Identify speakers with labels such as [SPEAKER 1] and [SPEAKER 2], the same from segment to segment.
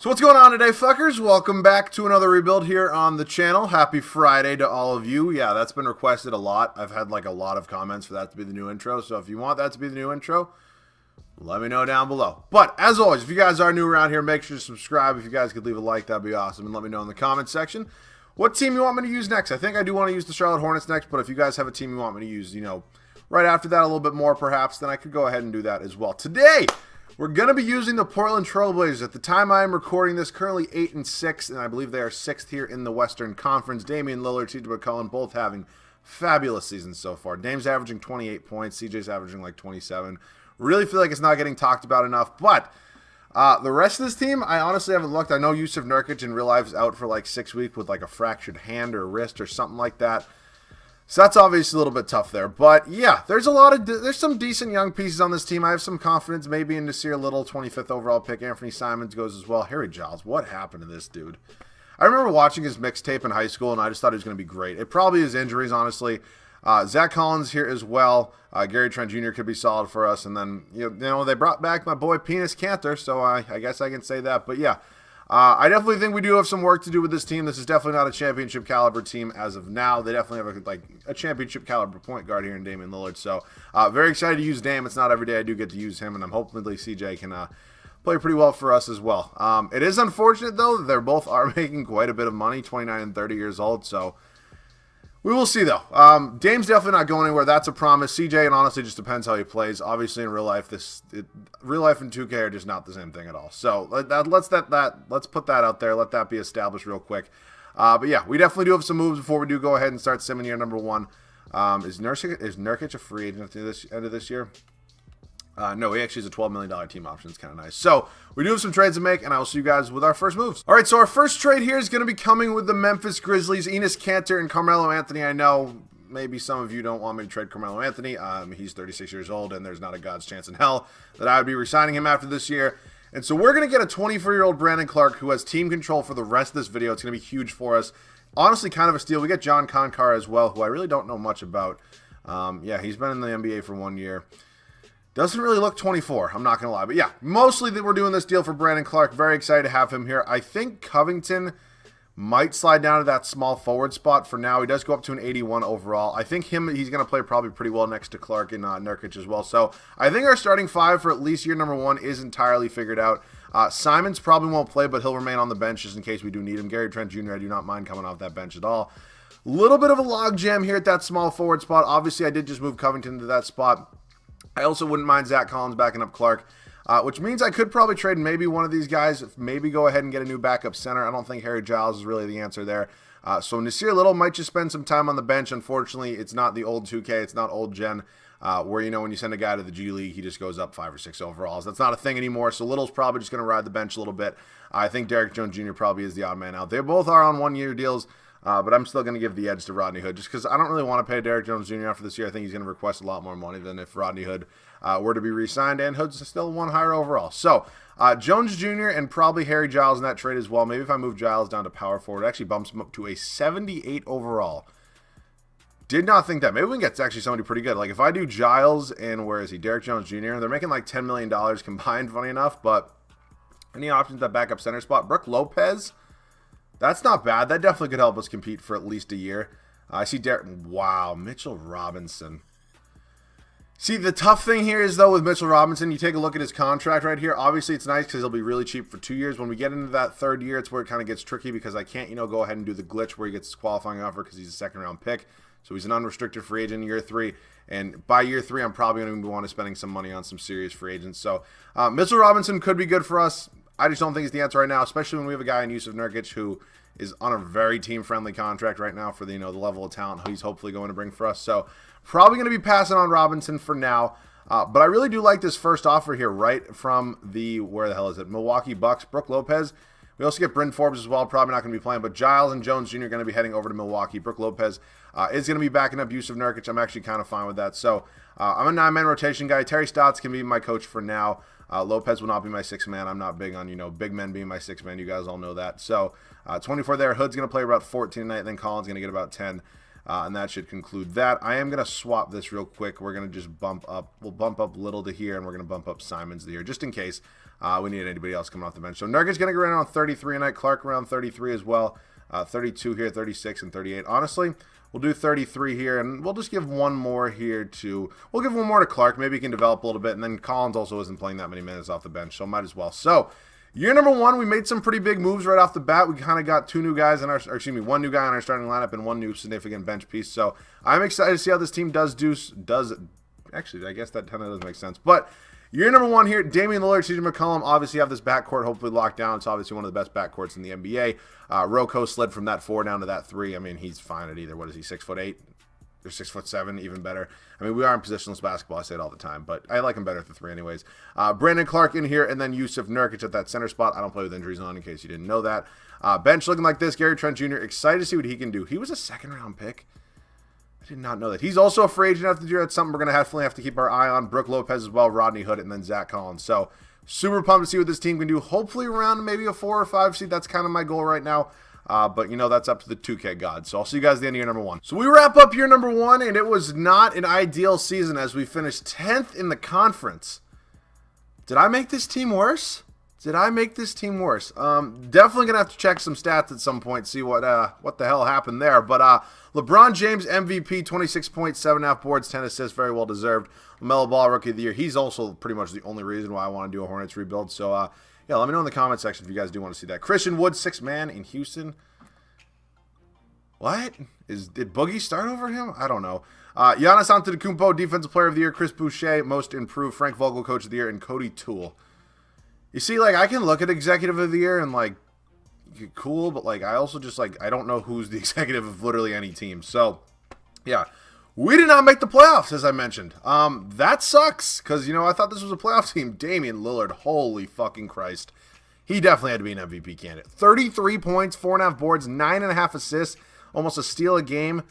[SPEAKER 1] So what's going on today, fuckers? Welcome back to another rebuild here on the channel. Happy Friday to all of you. Yeah, that's been requested a lot. I've had like a lot of comments for that to be the new intro. So if you want that to be the new intro, let me know down below. But as always, if you guys are new around here, make sure to subscribe. If you guys could leave a like, that'd be awesome. And let me know in the comment section what team you want me to use next. I think I do want to use the Charlotte Hornets next, but if you guys have a team you want me to use, right after that a little bit more perhaps, then I could go ahead and do that as well. Today, we're going to be using the Portland Trailblazers. At the time I am recording this, currently 8-6, and I believe they are 6th here in the Western Conference. Damian Lillard, CJ McCollum, both having fabulous seasons so far. Dame's averaging 28 points. CJ's averaging like 27. Really feel like it's not getting talked about enough. But the rest of this team, I honestly haven't looked. I know Jusuf Nurkic in real life is out for like 6 weeks with like a fractured hand or wrist or something like that. So that's obviously a little bit tough there. But yeah, there's some decent young pieces on this team. I have some confidence maybe in Nasir Little, 25th overall pick. Anthony Simons goes as well. Harry Giles, what happened to this dude? I remember watching his mixtape in high school, and I just thought he was going to be great. It probably is injuries, honestly. Zach Collins here as well. Gary Trent Jr. could be solid for us. And then, they brought back my boy Penis Cantor, so I guess I can say that. But yeah, I definitely think we do have some work to do with this team. This is definitely not a championship caliber team as of now. They definitely have a championship caliber point guard here in Damian Lillard. So very excited to use Dame. It's not every day I do get to use him, and I'm hopefully CJ can play pretty well for us as well. It is unfortunate, though. They both are making quite a bit of money, 29 and 30 years old. So we will see, though. Dame's definitely not going anywhere. That's a promise. CJ, and honestly, just depends how he plays. Obviously, in real life, real life and 2K are just not the same thing at all. So let's put that out there. Let that be established real quick. But yeah, we definitely do have some moves before we do go ahead and start simming year number 1. Is Nurkic a free agent at the end of this year? No, he actually has a $12 million team option. It's kind of nice. So we do have some trades to make, and I will see you guys with our first moves. All right, so our first trade here is going to be coming with the Memphis Grizzlies. Enes Kanter and Carmelo Anthony. I know maybe some of you don't want me to trade Carmelo Anthony. He's 36 years old, and there's not a God's chance in hell that I would be re-signing him after this year. And so we're going to get a 24-year-old Brandon Clark who has team control for the rest of this video. It's going to be huge for us. Honestly, kind of a steal. We get John Konkar as well, who I really don't know much about. Yeah, he's been in the NBA for 1 year. Doesn't really look 24, I'm not going to lie. But yeah, mostly that we're doing this deal for Brandon Clark. Very excited to have him here. I think Covington might slide down to that small forward spot for now. He does go up to an 81 overall. I think he's going to play probably pretty well next to Clark and Nurkic as well. So I think our starting 5 for at least year number 1 is entirely figured out. Simons probably won't play, but he'll remain on the bench just in case we do need him. Gary Trent Jr., I do not mind coming off that bench at all. Little bit of a log jam here at that small forward spot. Obviously, I did just move Covington to that spot. I also wouldn't mind Zach Collins backing up Clark, which means I could probably trade maybe one of these guys, maybe go ahead and get a new backup center. I don't think Harry Giles is really the answer there. So Nasir Little might just spend some time on the bench. Unfortunately, it's not the old 2K. It's not old gen where, when you send a guy to the G League, he just goes up 5 or 6 overalls. That's not a thing anymore. So Little's probably just going to ride the bench a little bit. I think Derrick Jones Jr. probably is the odd man out. They both are on 1-year deals. But I'm still going to give the edge to Rodney Hood just because I don't really want to pay Derrick Jones Jr. after this year. I think he's going to request a lot more money than if Rodney Hood were to be re-signed, and Hood's still 1 higher overall. So Jones Jr. and probably Harry Giles in that trade as well. Maybe if I move Giles down to power forward, it actually bumps him up to a 78 overall. Did not think that. Maybe we can get actually somebody pretty good. Like if I do Giles and where is he? Derrick Jones Jr. They're making like $10 million combined, funny enough. But any options at backup center spot? Brook Lopez. That's not bad. That definitely could help us compete for at least a year. I see Derek. Wow, Mitchell Robinson. See, the tough thing here is, though, with Mitchell Robinson, you take a look at his contract right here. Obviously, it's nice because he'll be really cheap for 2 years. When we get into that 3rd year, it's where it kind of gets tricky because I can't, go ahead and do the glitch where he gets his qualifying offer because he's a 2nd-round pick. So he's an unrestricted free agent in year 3. And by year 3, I'm probably going to want to spending some money on some serious free agents. So Mitchell Robinson could be good for us. I just don't think it's the answer right now, especially when we have a guy in Jusuf Nurkic who is on a very team-friendly contract right now for the the level of talent he's hopefully going to bring for us. So probably going to be passing on Robinson for now. But I really do like this first offer here right from the, where the hell is it, Milwaukee Bucks. Brook Lopez. We also get Bryn Forbes as well. Probably not going to be playing, but Giles and Jones Jr. are going to be heading over to Milwaukee. Brook Lopez is going to be backing up Jusuf Nurkic. I'm actually kind of fine with that. So I'm a 9-man rotation guy. Terry Stotts can be my coach for now. Lopez will not be my 6th man. I'm not big on, big men being my 6th man. You guys all know that. So 24 there. Hood's going to play about 14 tonight. Then Collins going to get about 10. And that should conclude that. I am going to swap this real quick. We're going to just bump up. We'll bump up Little to here, and we're going to bump up Simons to here, just in case. We need anybody else coming off the bench. So Nurkic's going to go around 33 tonight. Clark around 33 as well. 32 here, 36, and 38. Honestly, we'll do 33 here, and we'll just give one more here to... We'll give one more to Clark. Maybe he can develop a little bit, and then Collins also isn't playing that many minutes off the bench, so might as well. So, year number 1, we made some pretty big moves right off the bat. We kind of got 2 new guys in our... Or excuse me, 1 new guy in our starting lineup and 1 new significant bench piece. So, I'm excited to see how this team does... Actually, I guess that kind of doesn't make sense. But... Year number 1 here, Damian Lillard, CJ McCollum, obviously have this backcourt hopefully locked down. It's obviously one of the best backcourts in the NBA. Rocco slid from that 4 down to that 3. I mean, he's fine at either. What is he, 6'8"? Or 6'7", even better. I mean, we are in positionless basketball. I say it all the time, but I like him better at the 3 anyways. Brandon Clark in here, and then Yusuf Nurkic at that center spot. I don't play with injuries on, in case you didn't know that. Bench looking like this. Gary Trent Jr., excited to see what he can do. He was a second-round pick. I did not know that. He's also a free agent after the year. That's something we're going to definitely have to keep our eye on. Brooke Lopez as well, Rodney Hood, and then Zach Collins. So, super pumped to see what this team can do. Hopefully around maybe a 4 or 5 seed. That's kind of my goal right now. But, you know, that's up to the 2K gods. So, I'll see you guys at the end of year number 1. So, we wrap up year number 1, and it was not an ideal season as we finished 10th in the conference. Did I make this team worse? Definitely going to have to check some stats at some point, see what the hell happened there. But LeBron James, MVP, 26.7 boards, 10 assists, very well deserved. LaMelo Ball, Rookie of the Year. He's also pretty much the only reason why I want to do a Hornets rebuild. So, yeah, let me know in the comment section if you guys do want to see that. Christian Wood, 6th man in Houston. What? Did Boogie start over him? I don't know. Giannis Antetokounmpo, Defensive Player of the Year. Chris Boucher, Most Improved. Frank Vogel, Coach of the Year. And Cody Toole. You see, like, I can look at Executive of the Year and, like, cool, but, like, I also just, like, I don't know who's the executive of literally any team. So, yeah. We did not make the playoffs, as I mentioned. That sucks, because, you know, I thought this was a playoff team. Damian Lillard, holy fucking Christ. He definitely had to be an MVP candidate. 33 points, 4.5 boards, 9.5 assists, almost a steal a game.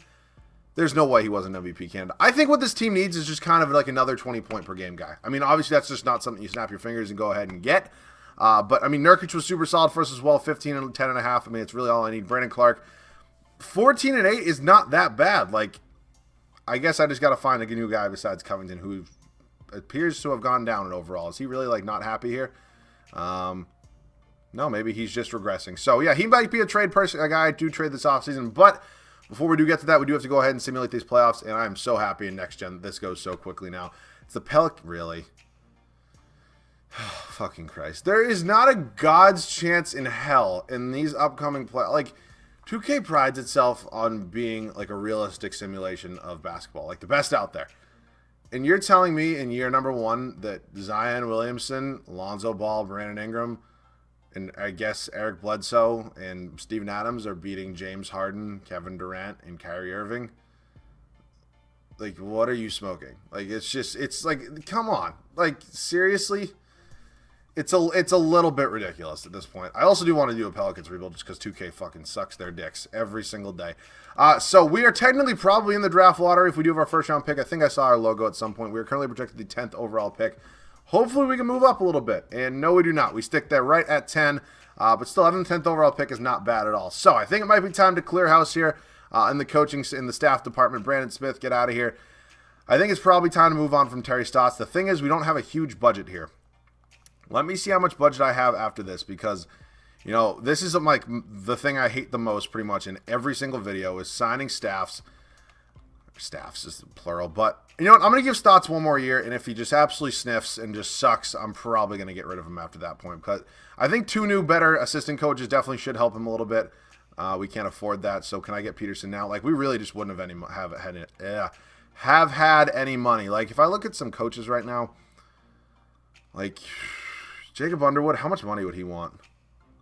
[SPEAKER 1] There's no way he wasn't an MVP candidate. I think what this team needs is just kind of like another 20-point-per-game guy. I mean, obviously, that's just not something you snap your fingers and go ahead and get. But, I mean, Nurkic was super solid for us as well, 15 and 10.5. I mean, it's really all I need. Brandon Clark, 14 and 8 is not that bad. Like, I guess I just got to find a new guy besides Covington who appears to have gone down in overall. Is he really, like, not happy here? No, maybe he's just regressing. So, yeah, he might be a trade person, a guy I do trade this offseason, but... Before we do get to that, we do have to go ahead and simulate these playoffs, and I am so happy in Next Gen that this goes so quickly now. It's the Pelicans, really? Fucking Christ. There is not a god's chance in hell in these upcoming playoffs. Like, 2K prides itself on being, like, a realistic simulation of basketball. Like, the best out there. And you're telling me in year number 1 that Zion Williamson, Lonzo Ball, Brandon Ingram, and I guess Eric Bledsoe and Steven Adams are beating James Harden, Kevin Durant, and Kyrie Irving. Like, what are you smoking? Like, it's like, come on. Like, seriously? It's a little bit ridiculous at this point. I also do want to do a Pelicans rebuild just because 2K fucking sucks their dicks every single day. So we are technically probably in the draft lottery if we do have our first round pick. I think I saw our logo at some point. We are currently projected the 10th overall pick. Hopefully we can move up a little bit. And no, we do not. We stick there right at 10. But still, having the 10th overall pick is not bad at all. So I think it might be time to clear house here in the coaching, in the staff department. Brandon Smith, get out of here. I think it's probably time to move on from Terry Stotts. The thing is, we don't have a huge budget here. Let me see how much budget I have after this because, you know, this is like the thing I hate the most pretty much in every single video is signing staffs. Staffs is plural, but you know what? I'm going to give Stotts one more year, and if he just absolutely sniffs and just sucks, I'm probably going to get rid of him after that point because I think 2 new, better assistant coaches definitely should help him a little bit. We can't afford that, so can I get Peterson now? Like, we really just wouldn't have had any money. Like, if I look at some coaches right now, like Jacob Underwood, how much money would he want?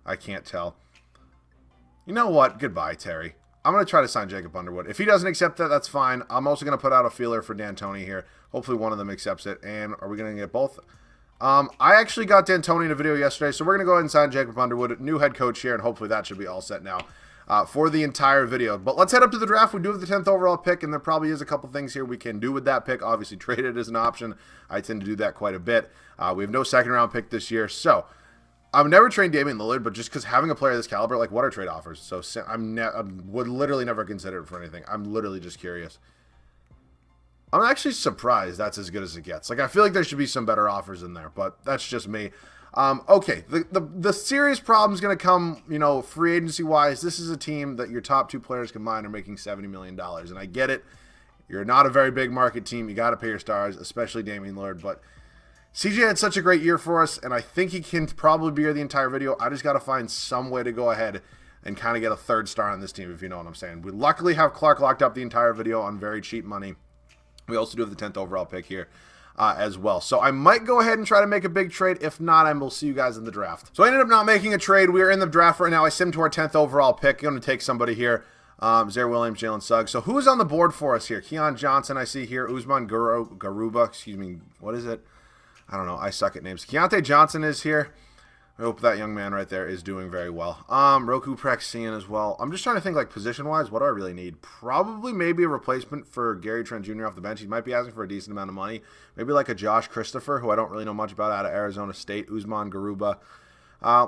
[SPEAKER 1] I can't tell. You know what? Goodbye, Terry. I'm going to try to sign Jacob Underwood. If he doesn't accept that, that's fine. I'm also going to put out a feeler for D'Antoni here. Hopefully one of them accepts it. And are we going to get both? I actually got D'Antoni in a video yesterday, so we're going to go ahead and sign Jacob Underwood, new head coach here, and hopefully that should be all set now for the entire video. But let's head up to the draft. We do have the 10th overall pick, and there probably is a couple things here we can do with that pick. Obviously, trade it as an option. I tend to do that quite a bit. We have no second-round pick this year, so I've never trained Damian Lillard, but just because having a player of this caliber, like, what are trade offers? So I would literally never consider it for anything. I'm literally just curious. I'm actually surprised that's as good as it gets. Like, I feel like there should be some better offers in there, but that's just me. Okay, the serious problem is going to come, free agency wise. This is a team that your top two players combined are making $70 million. And I get it. You're not a very big market team. You got to pay your stars, especially Damian Lillard. But CJ had such a great year for us, and I think he can probably be here the entire video. I just got to find some way to go ahead and kind of get a third star on this team, if you know what I'm saying. We luckily have Clark locked up the entire video on very cheap money. We also do have the 10th overall pick here. As well. So I might go ahead and try to make a big trade. If not, I will see you guys in the draft. So I ended up not making a trade. We are in the draft right now. I simmed to our 10th overall pick. I'm going to take somebody here. Zaire Williams, Jalen Suggs. So who's on the board for us here? Keon Johnson, I see here. Usman Garuba. Excuse me. What is it? I don't know. I suck at names. Keontae Johnson is here. I hope that young man right there is doing very well. Roku Prexian as well. I'm just trying to think, like, position-wise, what do I really need? Probably maybe a replacement for Gary Trent Jr. off the bench. He might be asking for a decent amount of money. Maybe like a Josh Christopher, who I don't really know much about, out of Arizona State. Usman Garuba.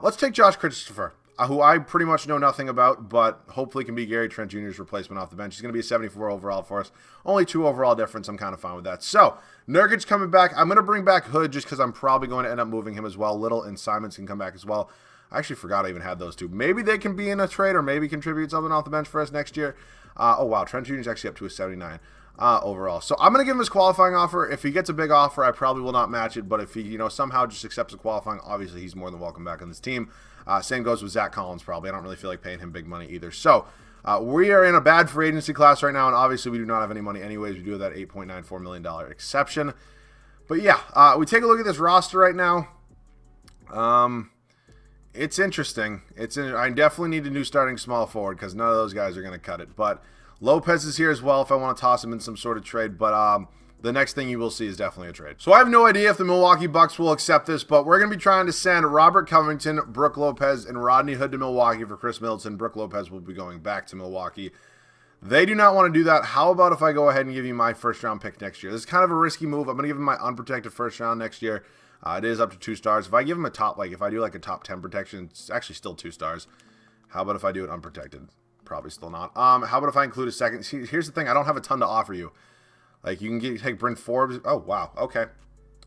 [SPEAKER 1] Let's take Josh Christopher, who I pretty much know nothing about, but hopefully can be Gary Trent Jr.'s replacement off the bench. He's going to be a 74 overall for us. Only 2 overall difference. I'm kind of fine with that. So, Nurkic coming back. I'm going to bring back Hood just because I'm probably going to end up moving him as well. Little and Simons can come back as well. I actually forgot I even had those two. Maybe they can be in a trade or maybe contribute something off the bench for us next year. Oh, wow. Trent Jr. is actually up to a 79 overall. So, I'm going to give him his qualifying offer. If he gets a big offer, I probably will not match it. But if he, somehow just accepts a qualifying, obviously he's more than welcome back on this team. Same goes with Zach Collins, probably. I don't really feel like paying him big money either. So, we are in a bad free agency class right now, and obviously we do not have any money anyways. We do have that $8.94 million exception. But yeah, we take a look at this roster right now. It's interesting. I definitely need a new starting small forward because none of those guys are going to cut it. But Lopez is here as well if I want to toss him in some sort of trade. But the next thing you will see is definitely a trade. So I have no idea if the Milwaukee Bucks will accept this, but we're going to be trying to send Robert Covington, Brook Lopez, and Rodney Hood to Milwaukee for Chris Middleton. Brook Lopez will be going back to Milwaukee. They do not want to do that. How about if I go ahead and give you my first-round pick next year? This is kind of a risky move. I'm going to give him my unprotected first round next year. It is up to 2 stars. If I give him a top, if I do like a top 10 protection, it's actually still 2 stars. How about if I do it unprotected? Probably still not. How about if I include a second? See, here's the thing. I don't have a ton to offer you. Like, you can take Bryn Forbes. Oh, wow. Okay.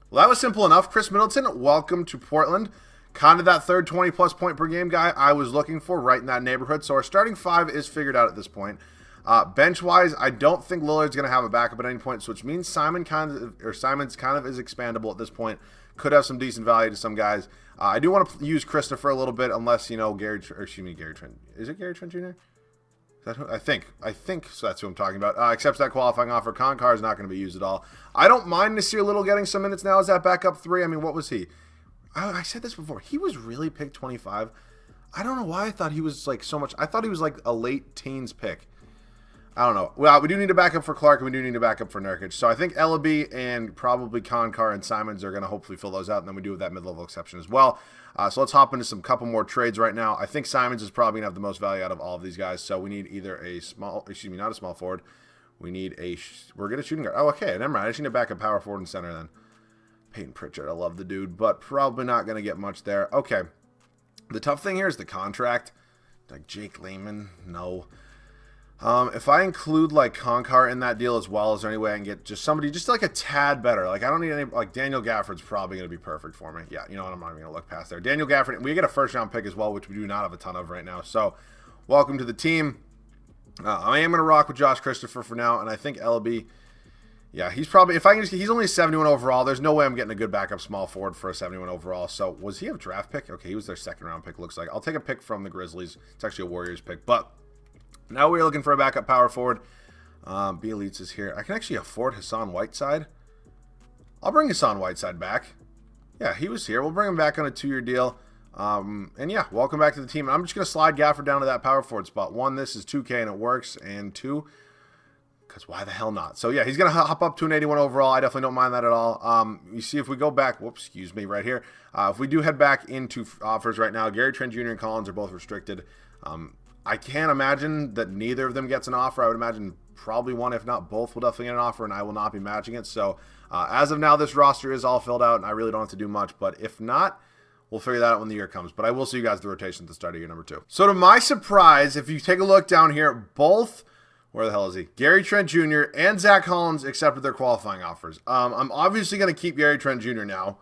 [SPEAKER 1] Well, that was simple enough. Chris Middleton, welcome to Portland. Kind of that third 20-plus point per game guy I was looking for, right in that neighborhood. So our starting 5 is figured out at this point. Bench-wise, I don't think Lillard's going to have a backup at any point, which means Simons kind of is expandable at this point. Could have some decent value to some guys. I do want to use Christopher a little bit, unless, Gary Trent. Is it Gary Trent Jr.? I think so. That's who I'm talking about. Accepts that qualifying offer. Konkar is not going to be used at all. I don't mind Nasir Little getting some minutes now as that backup 3. I mean, what was he? I said this before. He was really picked 25. I don't know why I thought he was like so much. I thought he was like a late teens pick. I don't know. Well, we do need a backup for Clark, and we do need a backup for Nurkic. So I think Ellaby and probably Konkar and Simons are going to hopefully fill those out, and then we do have that mid-level exception as well. So let's hop into some couple more trades right now. I think Simons is probably going to have the most value out of all of these guys. So we need either a small, not a small forward. We need we're going to shooting guard. Oh, okay. Never mind. I just need a backup power forward and center then. Peyton Pritchard. I love the dude, but probably not going to get much there. Okay. The tough thing here is the contract. Like Jake Layman. No. If I include like Konkar in that deal as well, is there any way I can get just somebody just like a tad better? Like I don't need any, like Daniel Gafford's probably going to be perfect for me. Yeah, you know what, I'm not even going to look past there. Daniel Gafford, we get a first round pick as well, which we do not have a ton of right now. So welcome to the team. I am going to rock with Josh Christopher for now, and I think Ellaby, yeah, he's probably, if I can just, he's only a 71 overall. There's no way I'm getting a good backup small forward for a 71 overall. So was he a draft pick? Okay, he was their second round pick, looks like. I'll take a pick from the Grizzlies. It's actually a Warriors pick, but now we're looking for a backup power forward. Bielitz is here. I can actually afford Hassan Whiteside. I'll bring Hassan Whiteside back. Yeah, he was here. We'll bring him back on a 2-year deal. And yeah, welcome back to the team. I'm just going to slide Gafford down to that power forward spot. 1, this is 2K and it works. And 2, because why the hell not? So yeah, he's going to hop up to an 81 overall. I definitely don't mind that at all. You see if we go back, whoops, excuse me, right here. If we do head back into offers right now, Gary Trent Jr. and Collins are both restricted. I can't imagine that neither of them gets an offer. I would imagine probably one, if not both, will definitely get an offer, and I will not be matching it. So as of now, this roster is all filled out, and I really don't have to do much. But if not, we'll figure that out when the year comes. But I will see you guys the rotation at the start of year number 2. So to my surprise, if you take a look down here, both, where the hell is he? Gary Trent Jr. and Zach Collins accepted their qualifying offers. I'm obviously going to keep Gary Trent Jr. now.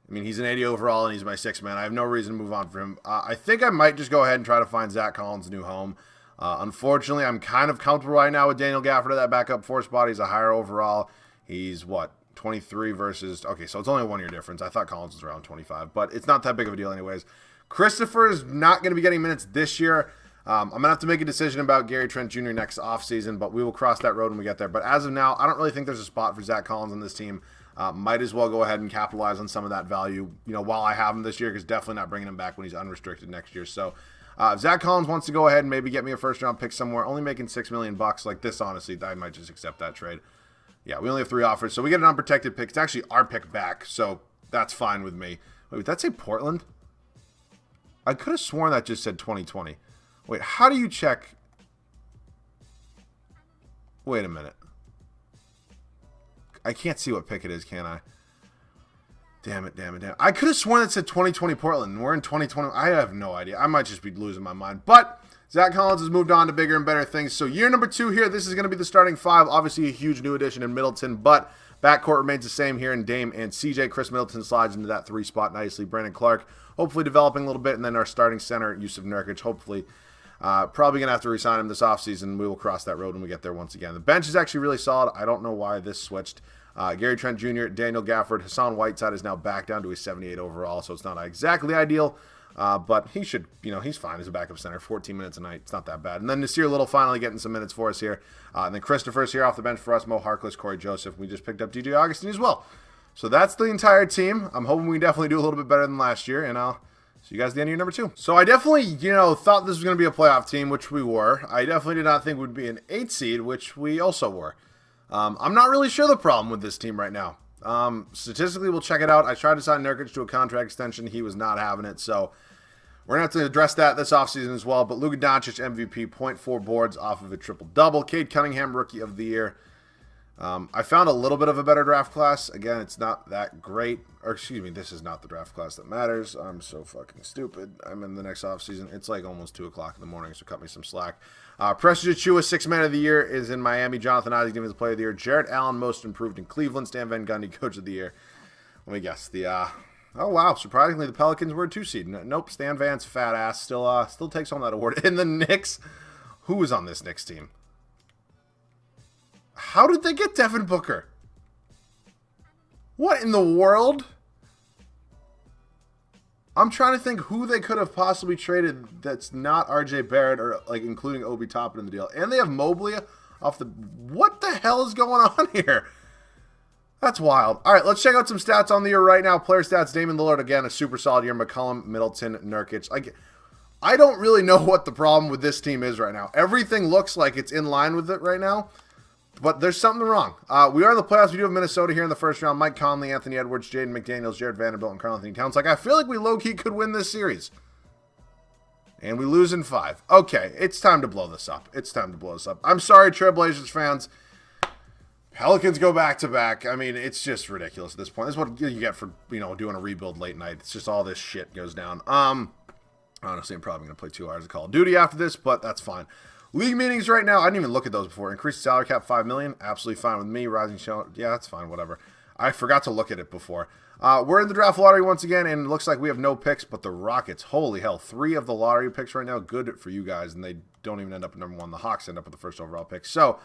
[SPEAKER 1] I mean, he's an 80 overall, and he's my sixth man. I have no reason to move on from him. I think I might just go ahead and try to find Zach Collins a new home. Unfortunately, I'm kind of comfortable right now with Daniel Gafford at that backup 4 spot. He's a higher overall. He's, what, 23 versus... Okay, so it's only a 1-year difference. I thought Collins was around 25, but it's not that big of a deal anyways. Christopher is not going to be getting minutes this year. I'm going to have to make a decision about Gary Trent Jr. next offseason, but we will cross that road when we get there. But as of now, I don't really think there's a spot for Zach Collins on this team. Might as well go ahead and capitalize on some of that value, while I have him this year, because definitely not bringing him back when he's unrestricted next year. So if Zach Collins wants to go ahead and maybe get me a first-round pick somewhere, only making $6 million like this, honestly, I might just accept that trade. Yeah, we only have 3 offers, so we get an unprotected pick. It's actually our pick back, so that's fine with me. Wait, did that say Portland? I could have sworn that just said 2020. Wait, how do you check? Wait a minute. I can't see what pick it is, can I? Damn it. I could have sworn it said 2020 Portland, and we're in 2020. I have no idea. I might just be losing my mind. But Zach Collins has moved on to bigger and better things. So year number 2 here, this is going to be the starting 5. Obviously a huge new addition in Middleton, but backcourt remains the same here in Dame and CJ. Chris Middleton slides into that 3 spot nicely. Brandon Clark hopefully developing a little bit, and then our starting center, Yusuf Nurkic, hopefully. Probably going to have to re-sign him this offseason. We will cross that road when we get there once again. The bench is actually really solid. I don't know why this switched. Gary Trent Jr., Daniel Gafford, Hassan Whiteside is now back down to a 78 overall, so it's not exactly ideal. But he should, he's fine as a backup center. 14 minutes a night. It's not that bad. And then Nasir Little finally getting some minutes for us here. And then Christopher's here off the bench for us. Mo Harkless, Corey Joseph. We just picked up DJ Augustine as well. So that's the entire team. I'm hoping we definitely do a little bit better than last year. And I'll see you guys at the end of year number 2. So I definitely, thought this was going to be a playoff team, which we were. I definitely did not think we'd be an 8 seed, which we also were. I'm not really sure the problem with this team right now. Statistically, we'll check it out. I tried to sign Nurkic to a contract extension. He was not having it. So we're going to have to address that this offseason as well. But Luka Doncic, MVP, 0.4 boards off of a triple-double. Cade Cunningham, Rookie of the Year. I found a little bit of a better draft class. Again, it's not that great. Or, excuse me, this is not the draft class that matters. I'm so fucking stupid. I'm in the next offseason. It's like almost 2 o'clock in the morning, so cut me some slack. Precious Achiuwa, 6th man of the year, is in Miami. Jonathan Isaac, Defensive Player of the Year. Jarrett Allen, most improved in Cleveland. Stan Van Gundy, Coach of the Year. Let me guess. Oh, wow. Surprisingly, the Pelicans were a 2 seed. Nope. Stan Van's fat ass still takes home that award. And the Knicks. Who was on this Knicks team? How did they get Devin Booker? What in the world? I'm trying to think who they could have possibly traded that's not RJ Barrett or including Obi Toppin in the deal. And they have Mobley off the... What the hell is going on here? That's wild. All right, let's check out some stats on the year right now. Player stats, Damian Lillard, again, a super solid year. McCollum, Middleton, Nurkic. I don't really know what the problem with this team is right now. Everything looks like it's in line with it right now. But there's something wrong. We are in the playoffs. We do have Minnesota here in the first round. Mike Conley, Anthony Edwards, Jaden McDaniels, Jared Vanderbilt, and Karl Anthony Towns. I feel like we low-key could win this series. And we lose in 5. Okay, it's time to blow this up. I'm sorry, Trailblazers fans. Pelicans go back-to-back. I mean, it's just ridiculous at this point. This is what you get for, doing a rebuild late night. It's just all this shit goes down. Honestly, I'm probably going to play 2 hours of Call of Duty after this, but that's fine. League meetings right now, I didn't even look at those before. Increased salary cap, $5 million. Absolutely fine with me. Rising show, yeah, that's fine, whatever. I forgot to look at it before. We're in the draft lottery once again, and it looks like we have no picks, but the Rockets, holy hell, 3 of the lottery picks right now. Good for you guys, and they don't even end up at number 1. The Hawks end up with the first overall pick. So,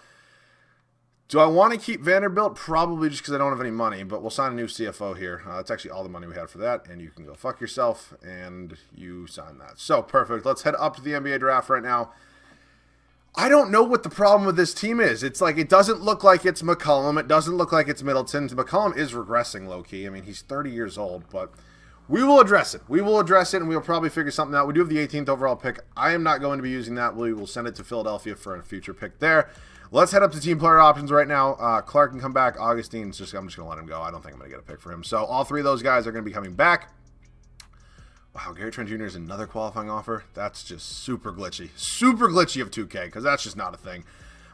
[SPEAKER 1] do I want to keep Vanderbilt? Probably just because I don't have any money, but we'll sign a new CFO here. That's actually all the money we had for that, and you can go fuck yourself, and you sign that. So, perfect. Let's head up to the NBA draft right now. I don't know what the problem with this team is. It's it doesn't look like it's McCollum. It doesn't look like it's Middleton. McCollum is regressing low-key. I mean, he's 30 years old, but we will address it. And we'll probably figure something out. We do have the 18th overall pick. I am not going to be using that. We will send it to Philadelphia for a future pick there. Let's head up to team player options right now. Clark can come back. Augustine's I'm just going to let him go. I don't think I'm going to get a pick for him. So all 3 of those guys are going to be coming back. Wow, Gary Trent Jr. is another qualifying offer. That's just super glitchy. Super glitchy of 2K, because that's just not a thing.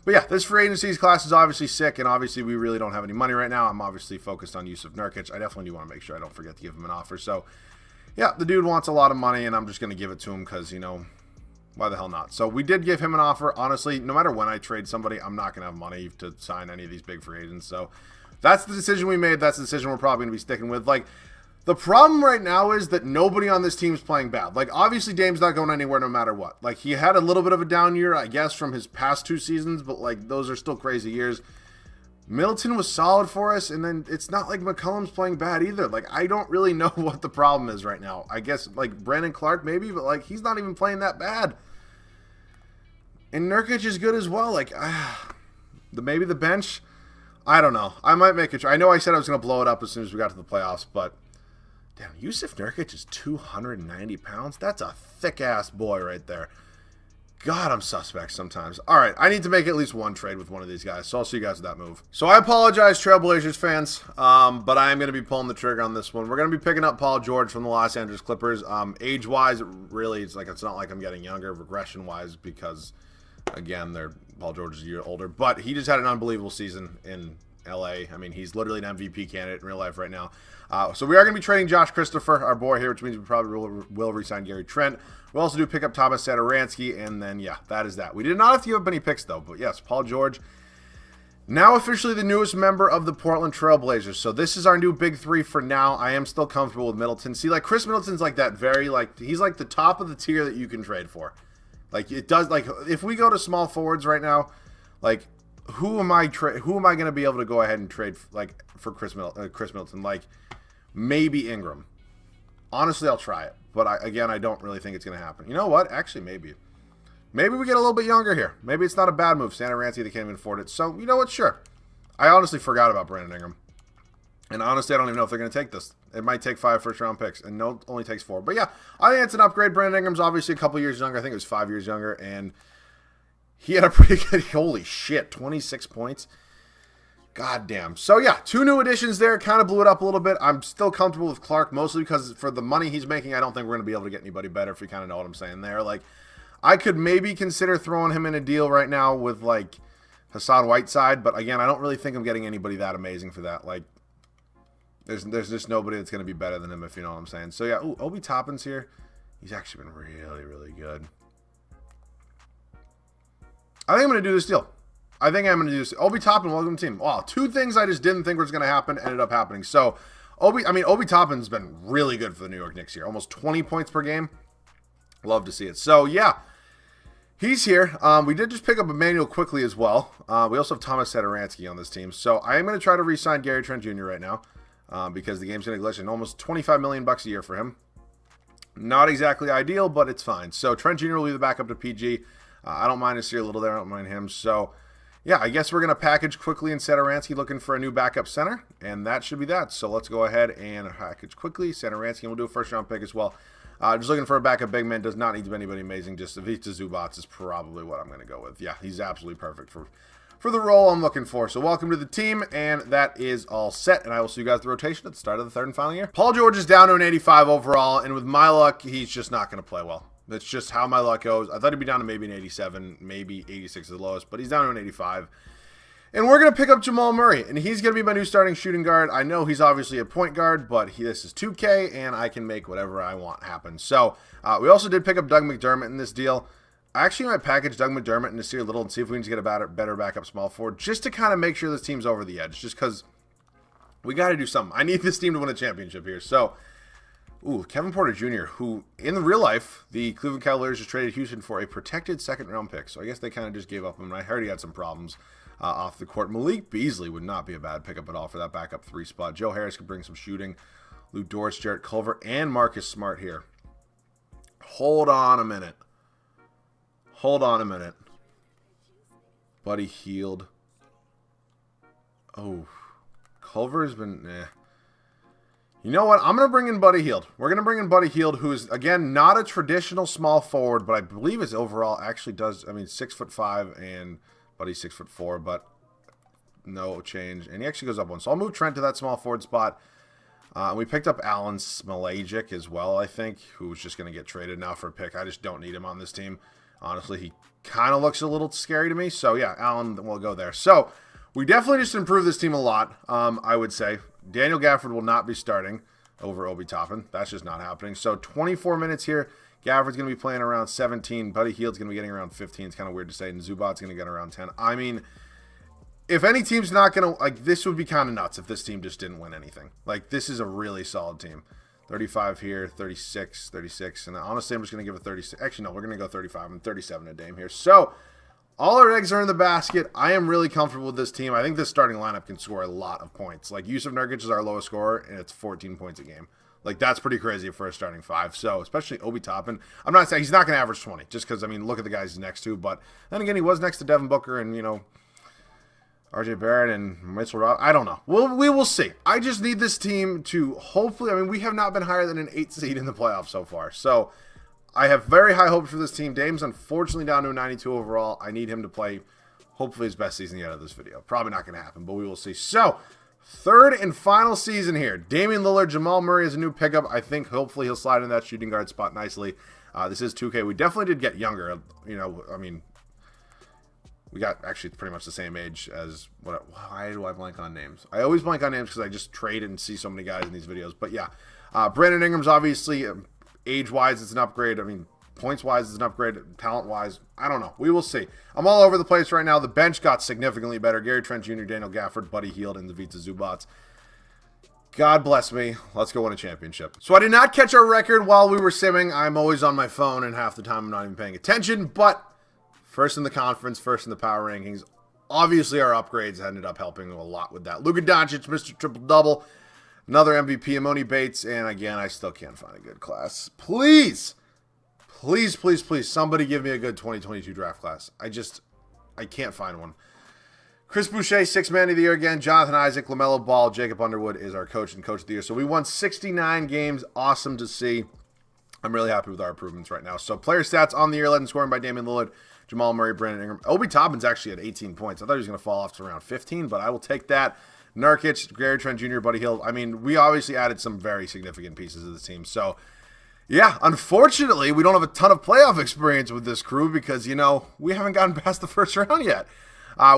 [SPEAKER 1] But yeah, this free agency's class is obviously sick, and obviously we really don't have any money right now. I'm obviously focused on Yusuf Nurkic. I definitely do want to make sure I don't forget to give him an offer. So, yeah, the dude wants a lot of money, and I'm just going to give it to him because, why the hell not? So we did give him an offer. Honestly, no matter when I trade somebody, I'm not going to have money to sign any of these big free agents. So that's the decision we made. That's the decision we're probably going to be sticking with. The problem right now is that nobody on this team is playing bad. Like, obviously, Dame's not going anywhere no matter what. Like, he had a little bit of a down year, I guess, from his past 2 seasons, but, like, those are still crazy years. Middleton was solid for us, and then it's not like McCollum's playing bad either. Like, I don't really know what the problem is right now. I guess, like, Brandon Clark maybe, but, like, he's not even playing that bad. And Nurkic is good as well. Like, maybe the bench, I don't know. I might make a try. I know I said I was going to blow it up as soon as we got to the playoffs, but damn, Yusuf Nurkic is 290 pounds. That's a thick-ass boy right there. God, I'm suspect sometimes. All right, I need to make at least one trade with one of these guys, so I'll see you guys with that move. So I apologize, Trailblazers fans, but I am going to be pulling the trigger on this one. We're going to be picking up Paul George from the Los Angeles Clippers. Age-wise, really, it's not like I'm getting younger, regression-wise, because, again, Paul George is a year older. But he just had an unbelievable season in LA. I mean, he's literally an MVP candidate in real life right now. So we are going to be trading Josh Christopher, our boy here, which means we probably will re-sign Gary Trent. We'll also do pick up Thomas Satoransky, and then, yeah, that is that. We did not have to give up any picks, though, but yes, Paul George, now officially the newest member of the Portland Trailblazers. So this is our new big 3 for now. I am still comfortable with Middleton. See, like, Chris Middleton's like that he's like the top of the tier that you can trade for. Like, it does, like, if we go to small forwards right now, like, who am I going to be able to go ahead and trade, like, for Chris Middleton? Like, maybe Ingram. Honestly, I'll try it. But, I don't really think it's going to happen. You know what? Actually, maybe. Maybe we get a little bit younger here. Maybe it's not a bad move. Satoransky, they can't even afford it. So, you know what? Sure. I honestly forgot about Brandon Ingram. And honestly, I don't even know if they're going to take this. It might take 5 first-round picks. And no, it only takes 4. But, yeah, I think it's an upgrade. Brandon Ingram's obviously a couple years younger. I think it was 5 years younger. And he had a pretty good, holy shit, 26 points. God damn. So, yeah, 2 new additions there. Kind of blew it up a little bit. I'm still comfortable with Clark, mostly because for the money he's making, I don't think we're going to be able to get anybody better, if you kind of know what I'm saying there. Like, I could maybe consider throwing him in a deal right now with, like, Hassan Whiteside. But, again, I don't really think I'm getting anybody that amazing for that. Like, there's just nobody that's going to be better than him, if you know what I'm saying. So, yeah, ooh, Obi Toppin's here. He's actually been really, really good. I think I'm going to do this deal. Obi Toppin, welcome to the team. Wow, 2 things I just didn't think was going to happen ended up happening. So, Obi Toppin's been really good for the New York Knicks here. Almost 20 points per game. Love to see it. So, yeah, he's here. We did just pick up Emmanuel quickly as well. We also have Thomas Satoransky on this team. So, I am going to try to re-sign Gary Trent Jr. right now because the game's going to glitch in almost $25 million a year for him. Not exactly ideal, but it's fine. So, Trent Jr. will be the backup to PG. I don't mind Nasir Little there. I don't mind him. So, yeah, I guess we're going to package quickly in Satoransky looking for a new backup center, and that should be that. So let's go ahead and package quickly. Satoransky, and we'll do a first-round pick as well. Just looking for a backup big man. Does not need to be anybody amazing. Just Ivica Zubac is probably what I'm going to go with. Yeah, he's absolutely perfect for the role I'm looking for. So welcome to the team, and that is all set, and I will see you guys at the rotation at the start of the 3rd and final year. Paul George is down to an 85 overall, and with my luck, he's just not going to play well. That's just how my luck goes. I thought he'd be down to maybe an 87, maybe 86 is the lowest, but he's down to an 85. And we're going to pick up Jamal Murray, and he's going to be my new starting shooting guard. I know he's obviously a point guard, but this is 2K, and I can make whatever I want happen. So we also did pick up Doug McDermott in this deal. I actually might package Doug McDermott and Nasir Little and see if we can get a better backup small forward, just to kind of make sure this team's over the edge, just because we got to do something. I need this team to win a championship here. So, Kevin Porter Jr., who, in real life, the Cleveland Cavaliers just traded Houston for a protected 2nd-round pick. So I guess they kind of just gave up on him. I heard he had some problems off the court. Malik Beasley would not be a bad pickup at all for that backup 3 spot. Joe Harris could bring some shooting. Lou Dort, Jarrett Culver, and Marcus Smart here. Hold on a minute. Buddy Hield. Oh, Culver's been... You know what? I'm going to bring in Buddy Hield. We're going to bring in Buddy Hield, who is, again, not a traditional small forward, but I believe his overall actually does, 6'5", and Buddy's 6'4", but no change. And he actually goes up 1. So I'll move Trent to that small forward spot. We picked up Alan Smalajic as well, I think, who's just going to get traded now for a pick. I just don't need him on this team. Honestly, he kind of looks a little scary to me. So, yeah, Alan will go there. So, we definitely just improved this team a lot, I would say. Daniel Gafford will not be starting over Obi Toppin. That's just not happening. So 24 minutes here. Gafford's going to be playing around 17. Buddy Hield's going to be getting around 15. It's kind of weird to say. And Zubac's going to get around 10. I mean, if any team's not going to, like, this would be kind of nuts if this team just didn't win anything. Like, this is a really solid team. 35 here, 36, 36. And honestly, I'm just going to give it 36. Actually, no, we're going to go 35 and 37 to Dame here. So, all our eggs are in the basket. I am really comfortable with this team. I think this starting lineup can score a lot of points. Like, Yusuf Nurkic is our lowest scorer, and it's 14 points a game. Like, that's pretty crazy for a starting five. So, especially Obi Toppin. I'm not saying he's not going to average 20, just because, I mean, look at the guys he's next to. But then again, he was next to Devin Booker and, you know, RJ Barrett and Mitchell Rob. I don't know. We will see. I just need this team to hopefully, I mean, we have not been higher than an 8 seed in the playoffs so far. So, I have very high hopes for this team. Dame's unfortunately down to a 92 overall. I need him to play, hopefully, his best season yet of this video. Probably not going to happen, but we will see. So, third and final season here. Damian Lillard, Jamal Murray is a new pickup. I think hopefully he'll slide in that shooting guard spot nicely. This is 2K. We definitely did get younger. You know, I mean, we got actually pretty much the same age as what. Why do I blank on names? I always blank on names because I just trade and see so many guys in these videos. But yeah, Brandon Ingram's obviously age-wise it's an upgrade. I mean, points-wise it's an upgrade. Talent-wise, I don't know. We will see. I'm all over the place right now. The bench got significantly better. Gary Trent Jr., Daniel Gafford, Buddy Hield, and Ivica Zubac. God bless me. Let's go win a championship. So I did not catch our record while we were simming. I'm always on my phone, and half the time I'm not even paying attention. But first in the conference, first in the power rankings. Obviously, our upgrades ended up helping a lot with that. Luka Doncic, Mr. Triple-Double. Another MVP, Amoni Bates. And again, I still can't find a good class. Please, please, please, please, somebody give me a good 2022 draft class. I can't find one. Chris Boucher, 6th man of the year again. Jonathan Isaac, LaMelo Ball, Jacob Underwood is our coach and coach of the year. So we won 69 games. Awesome to see. I'm really happy with our improvements right now. So player stats on the year, led in scoring by Damian Lillard, Jamal Murray, Brandon Ingram. Obi Toppin's actually at 18 points. I thought he was going to fall off to around 15, but I will take that. Nurkic, Gary Trent Jr., Buddy Hield. I mean, we obviously added some very significant pieces of the team. So, yeah, unfortunately, we don't have a ton of playoff experience with this crew because, you know, we haven't gotten past the first round yet.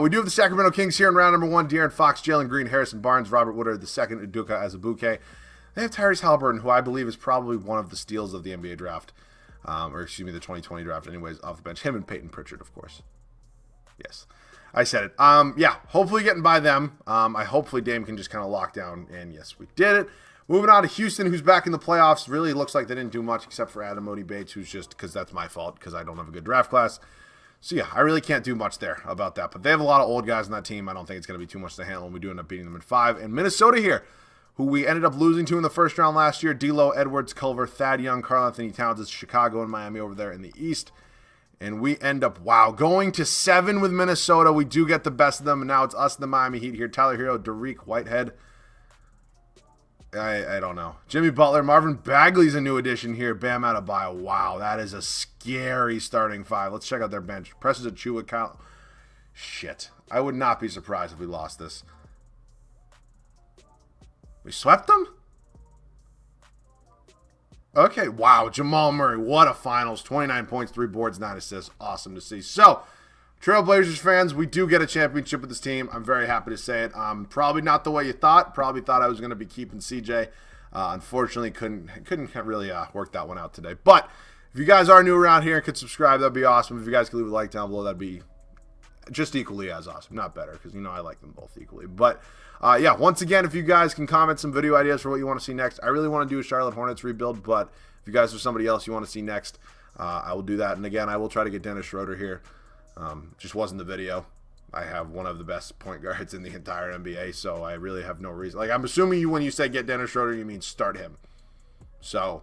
[SPEAKER 1] We do have the Sacramento Kings here in round number 1. De'Aaron Fox, Jalen Green, Harrison Barnes, Robert Woodard, the second, Udoka Azubuike. They have Tyrese Halliburton, who I believe is probably one of the steals of the NBA draft. Or excuse me, the 2020 draft anyways, off the bench. Him and Peyton Pritchard, of course. Yes, I said it. Yeah, hopefully getting by them. Hopefully Dame can just kind of lock down, and yes, we did it. Moving on to Houston, who's back in the playoffs. Really looks like they didn't do much except for Amoni Bates, who's just, because that's my fault, because I don't have a good draft class. So yeah, I really can't do much there about that. But they have a lot of old guys on that team. I don't think it's going to be too much to handle when we do end up beating them in 5. And Minnesota here, who we ended up losing to in the first round last year. D'Lo, Edwards, Culver, Thad Young, Karl-Anthony Towns, is Chicago and Miami over there in the East. And we end up, wow, going to 7 with Minnesota. We do get the best of them, and now it's us and the Miami Heat here. Tyler Hero, Derek Whitehead. I don't know. Jimmy Butler, Marvin Bagley's a new addition here. Bam Adebayo. Wow, that is a scary starting 5. Let's check out their bench. Precious Achiuwa, Kyle. Shit. I would not be surprised if we lost this. We swept them? Okay, wow. Jamal Murray, what a finals. 29 points, 3 boards, 9 assists. Awesome to see. So, Trailblazers fans, we do get a championship with this team. I'm very happy to say it. Probably not the way you thought. Probably thought I was going to be keeping CJ. Unfortunately, couldn't really work that one out today. But if you guys are new around here and could subscribe, that'd be awesome. If you guys could leave a like down below, that'd be just equally as awesome. Not better, because you know I like them both equally. But yeah, once again, if you guys can comment some video ideas for what you want to see next. I really want to do a Charlotte Hornets rebuild, but if you guys are somebody else you want to see next, I will do that. And again, I will try to get Dennis Schroeder here. Just wasn't the video. I have one of the best point guards in the entire NBA, so I really have no reason. Like, I'm assuming you, when you say get Dennis Schroeder, you mean start him. So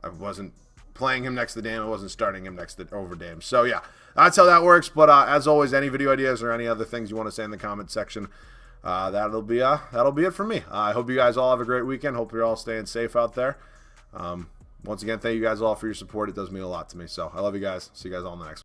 [SPEAKER 1] I wasn't playing him next to Dame. I wasn't starting him next to over Dame. So yeah, that's how that works. But as always, any video ideas or any other things you want to say in the comment section, that'll be it for me. I hope you guys all have a great weekend. Hope you're all staying safe out there. Once again, thank you guys all for your support. It does mean a lot to me. So I love you guys. See you guys all in the next one.